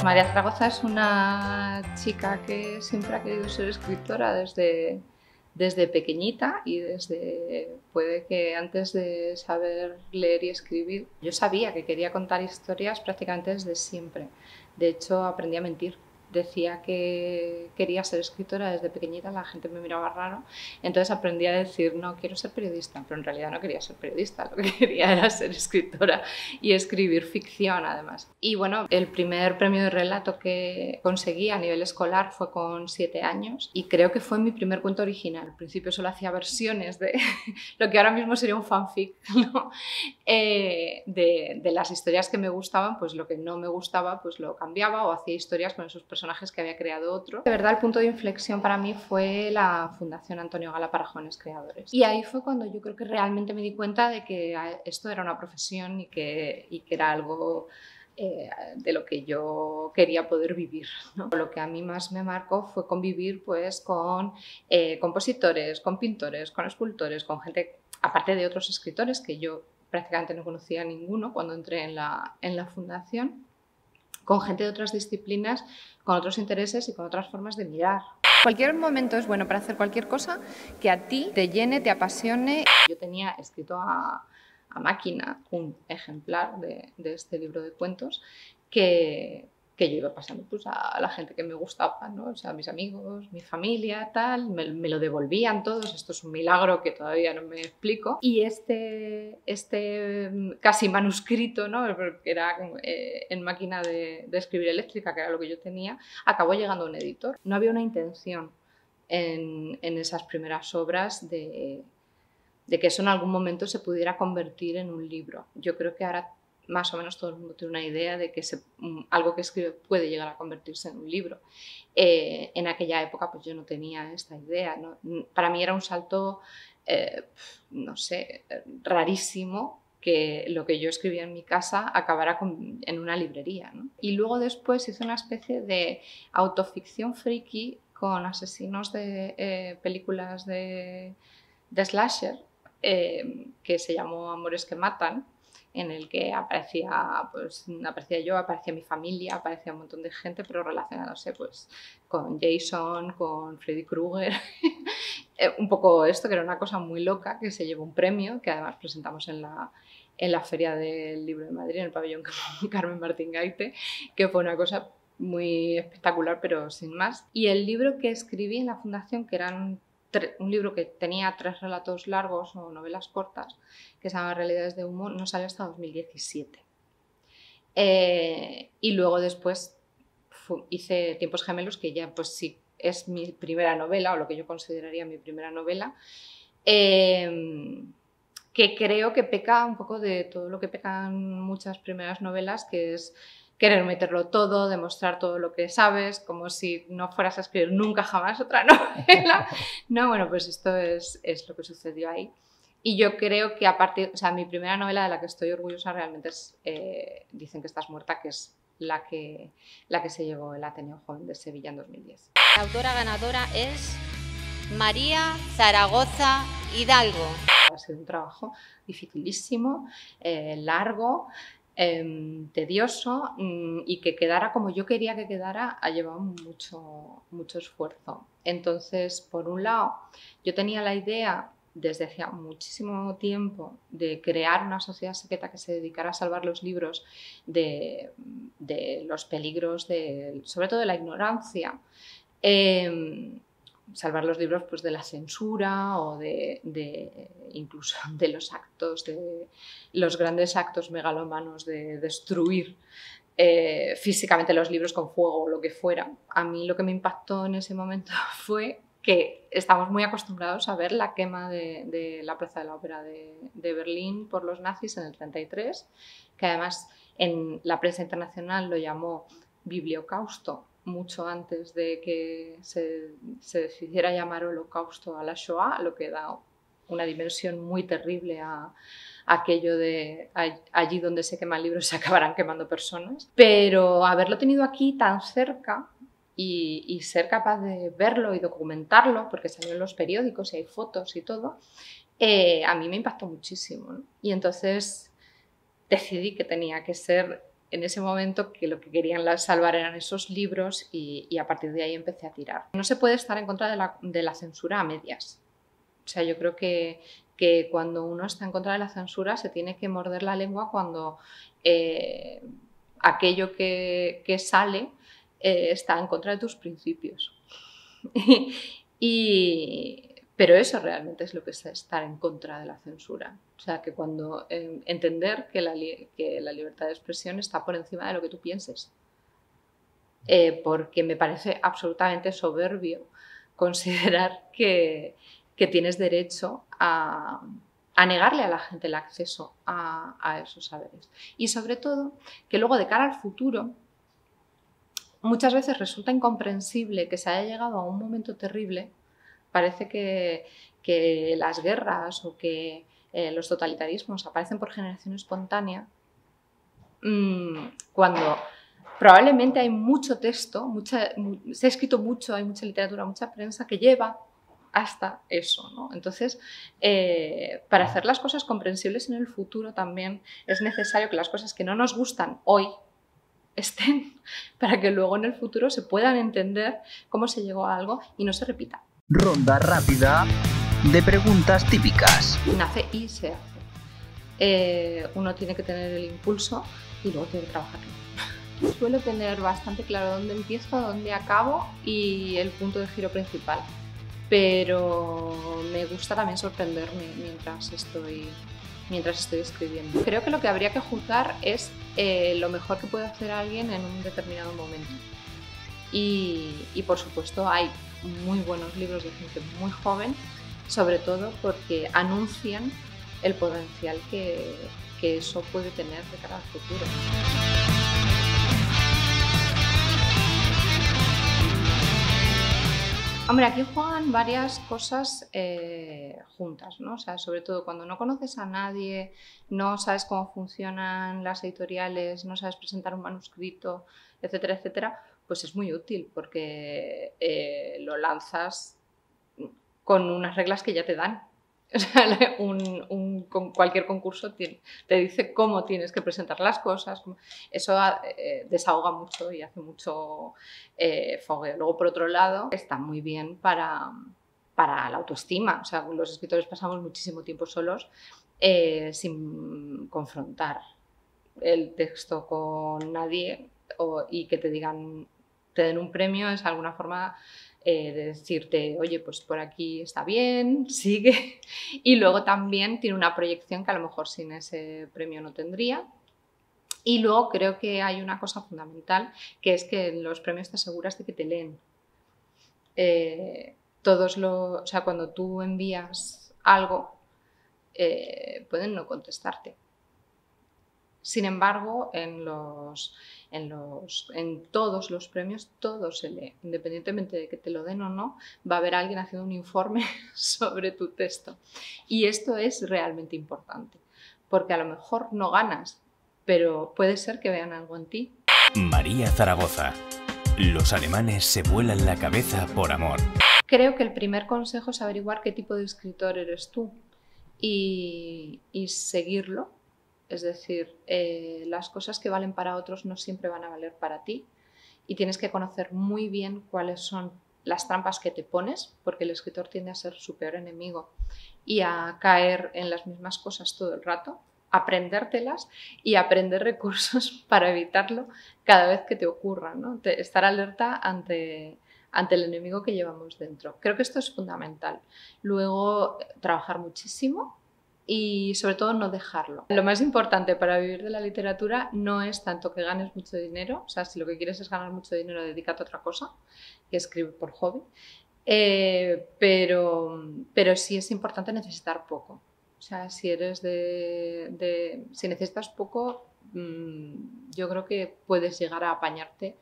María Zaragoza es una chica que siempre ha querido ser escritora desde pequeñita y puede que antes de saber leer y escribir. Yo sabía que quería contar historias prácticamente desde siempre. De hecho, aprendí a mentir. Decía que quería ser escritora desde pequeñita, la gente me miraba raro, entonces aprendí a decir no, quiero ser periodista, pero en realidad no quería ser periodista, lo que quería era ser escritora y escribir ficción además. Y bueno, el primer premio de relato que conseguí a nivel escolar fue con 7 años y creo que fue mi primer cuento original. Al principio solo hacía versiones de lo que ahora mismo sería un fanfic, ¿no? De las historias que me gustaban, pues lo que no me gustaba pues lo cambiaba o hacía historias con esos personajes que había creado otro. De verdad, el punto de inflexión para mí fue la Fundación Antonio Gala para Jóvenes Creadores. Y ahí fue cuando yo creo que realmente me di cuenta de que esto era una profesión y que era algo de lo que yo quería poder vivir, ¿no? Lo que a mí más me marcó fue convivir pues, con compositores, con pintores, con escultores, con gente, aparte de otros escritores que yo prácticamente no conocía a ninguno cuando entré en la fundación, con gente de otras disciplinas, con otros intereses y con otras formas de mirar. Cualquier momento es bueno para hacer cualquier cosa que a ti te llene, te apasione. Yo tenía escrito a máquina un ejemplar de este libro de cuentos que yo iba pasando pues, a la gente que me gustaba, ¿no? O sea, a mis amigos, mi familia, tal, me lo devolvían todos. Esto es un milagro que todavía no me explico. Y este casi manuscrito, ¿no? Que era en máquina de escribir eléctrica, que era lo que yo tenía, acabó llegando a un editor. No había una intención en esas primeras obras de que eso en algún momento se pudiera convertir en un libro. Yo creo que ahora más o menos todo el mundo tiene una idea de que algo que escribe puede llegar a convertirse en un libro. En aquella época pues yo no tenía esta idea, ¿no? Para mí era un salto, no sé, rarísimo que lo que yo escribía en mi casa acabara en una librería, ¿no? Y luego después hice una especie de autoficción friki con asesinos de películas de slasher, que se llamó Amores que Matan, en el que aparecía yo, aparecía mi familia, aparecía un montón de gente, pero relacionándose pues, con Jason, con Freddy Krueger. Un poco esto, que era una cosa muy loca, que se llevó un premio, que además presentamos en la Feria del Libro de Madrid, en el pabellón Carmen Martín Gaite, que fue una cosa muy espectacular, pero sin más. Y el libro que escribí en la fundación, que eran un libro que tenía 3 relatos largos o novelas cortas, que se llama Realidades de Humo, no salió hasta 2017. Y luego después hice Tiempos Gemelos, que ya pues sí es mi primera novela, o lo que yo consideraría mi primera novela, que creo que peca un poco de todo lo que pecan muchas primeras novelas, que es querer meterlo todo, demostrar todo lo que sabes, como si no fueras a escribir nunca jamás otra novela. No, bueno, pues esto es lo que sucedió ahí. Y yo creo que mi primera novela de la que estoy orgullosa realmente es Dicen que estás muerta, que es la que se llevó el Ateneo Joven de Sevilla en 2010. La autora ganadora es María Zaragoza Hidalgo. Ha sido un trabajo dificilísimo, largo, tedioso, y que quedara como yo quería que quedara ha llevado mucho esfuerzo. Entonces, por un lado, yo tenía la idea desde hacía muchísimo tiempo de crear una sociedad secreta que se dedicara a salvar los libros de los peligros, sobre todo de la ignorancia. Salvar los libros pues, de la censura o incluso de los actos, de los grandes actos megalomanos de destruir físicamente los libros con fuego o lo que fuera. A mí lo que me impactó en ese momento fue que estamos muy acostumbrados a ver la quema de la Plaza de la Ópera de Berlín por los nazis en el 1933, que además en la prensa internacional lo llamó Bibliocausto, mucho antes de que se decidiera llamar Holocausto a la Shoah, lo que da una dimensión muy terrible a aquello de allí donde se queman libros se acabarán quemando personas. Pero haberlo tenido aquí tan cerca y ser capaz de verlo y documentarlo, porque salió en los periódicos y hay fotos y todo, a mí me impactó muchísimo, ¿no? Y entonces decidí que tenía que ser en ese momento, que lo que querían salvar eran esos libros y a partir de ahí empecé a tirar. No se puede estar en contra de la censura a medias. O sea, yo creo que cuando uno está en contra de la censura se tiene que morder la lengua cuando aquello que sale está en contra de tus principios. Pero eso realmente es lo que es estar en contra de la censura. O sea, que cuando entender que la libertad de expresión está por encima de lo que tú pienses. Porque me parece absolutamente soberbio considerar que tienes derecho a negarle a la gente el acceso a esos saberes. Y sobre todo, que luego de cara al futuro, muchas veces resulta incomprensible que se haya llegado a un momento terrible. Parece que las guerras o que los totalitarismos aparecen por generación espontánea, cuando probablemente hay mucho texto, se ha escrito mucho, hay mucha literatura, mucha prensa que lleva hasta eso, ¿no? Entonces, para hacer las cosas comprensibles en el futuro también es necesario que las cosas que no nos gustan hoy estén para que luego en el futuro se puedan entender cómo se llegó a algo y no se repita. Ronda rápida de preguntas típicas. Nace y se hace. Uno tiene que tener el impulso y luego tiene que trabajarlo. Suelo tener bastante claro dónde empiezo, dónde acabo y el punto de giro principal. Pero me gusta también sorprenderme mientras estoy escribiendo. Creo que lo que habría que juzgar es lo mejor que puede hacer alguien en un determinado momento. Y por supuesto hay muy buenos libros de gente muy joven, sobre todo porque anuncian el potencial que eso puede tener de cara al futuro. Hombre, aquí juegan varias cosas juntas, ¿no? O sea, sobre todo cuando no conoces a nadie, no sabes cómo funcionan las editoriales, no sabes presentar un manuscrito, etcétera, etcétera, pues es muy útil porque lo lanzas con unas reglas que ya te dan. O sea, con cualquier concurso te dice cómo tienes que presentar las cosas. Eso desahoga mucho y hace mucho fogueo. Luego, por otro lado, está muy bien para la autoestima. O sea, los escritores pasamos muchísimo tiempo solos sin confrontar el texto con nadie y que te den un premio es alguna forma de decirte, oye, pues por aquí está bien, sigue. Y luego también tiene una proyección que a lo mejor sin ese premio no tendría. Y luego creo que hay una cosa fundamental, que es que en los premios te aseguras de que te leen. O sea, cuando tú envías algo, pueden no contestarte. Sin embargo, en todos los premios, todo se lee. Independientemente de que te lo den o no, va a haber alguien haciendo un informe sobre tu texto. Y esto es realmente importante, porque a lo mejor no ganas, pero puede ser que vean algo en ti. María Zaragoza. Los alemanes se vuelan la cabeza por amor. Creo que el primer consejo es averiguar qué tipo de escritor eres tú y seguirlo. Es decir, las cosas que valen para otros no siempre van a valer para ti y tienes que conocer muy bien cuáles son las trampas que te pones, porque el escritor tiende a ser su peor enemigo y a caer en las mismas cosas todo el rato, aprendértelas y aprender recursos para evitarlo cada vez que te ocurra, ¿no? Estar alerta ante el enemigo que llevamos dentro. Creo que esto es fundamental. Luego, trabajar muchísimo. Y sobre todo no dejarlo. Lo más importante para vivir de la literatura no es tanto que ganes mucho dinero, o sea, si lo que quieres es ganar mucho dinero, dedícate a otra cosa, que escribe por hobby, pero sí es importante necesitar poco. O sea, si necesitas poco, yo creo que puedes llegar a apañarte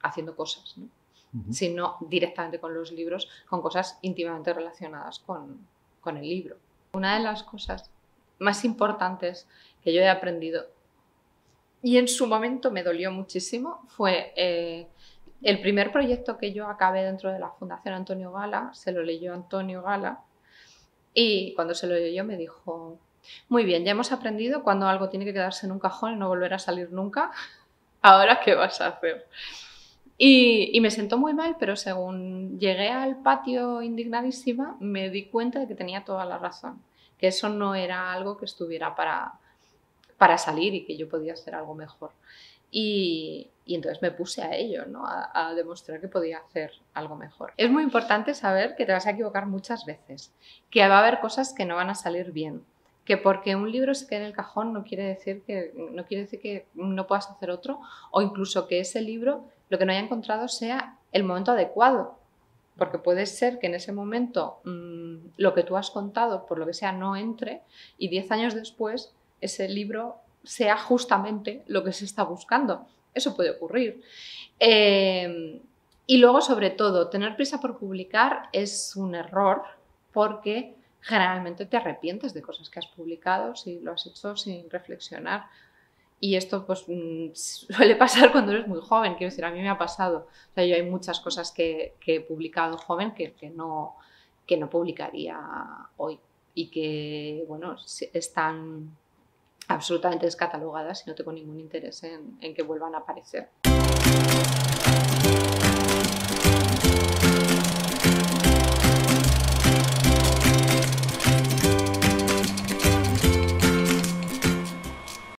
haciendo cosas, ¿no? Sino directamente con los libros, con cosas íntimamente relacionadas con el libro. Una de las cosas más importantes que yo he aprendido Y en su momento me dolió muchísimo. Fue el primer proyecto que yo acabé dentro de la Fundación Antonio Gala, se lo leyó Antonio Gala y cuando se lo leyó me dijo: muy bien, ya hemos aprendido cuando algo tiene que quedarse en un cajón y no volver a salir nunca. ¿Ahora qué vas a hacer? Y me sentó muy mal, pero según llegué al patio indignadísima, me di cuenta de que tenía toda la razón, que eso no era algo que estuviera para salir y que yo podía hacer algo mejor. Y entonces me puse a ello, ¿no? A demostrar que podía hacer algo mejor. Es muy importante saber que te vas a equivocar muchas veces, que va a haber cosas que no van a salir bien, que porque un libro se quede en el cajón no quiere decir que no puedas hacer otro, o incluso que ese libro lo que no haya encontrado sea el momento adecuado, porque puede ser que en ese momento lo que tú has contado, por lo que sea, no entre, y 10 años después ese libro sea justamente lo que se está buscando. Eso puede ocurrir. Y luego, sobre todo, tener prisa por publicar es un error, porque generalmente te arrepientes de cosas que has publicado si lo has hecho sin reflexionar. Y esto pues suele pasar cuando eres muy joven, quiero decir, a mí me ha pasado. O sea, yo hay muchas cosas que he publicado joven que no publicaría hoy y que, bueno, están absolutamente descatalogadas y no tengo ningún interés en que vuelvan a aparecer.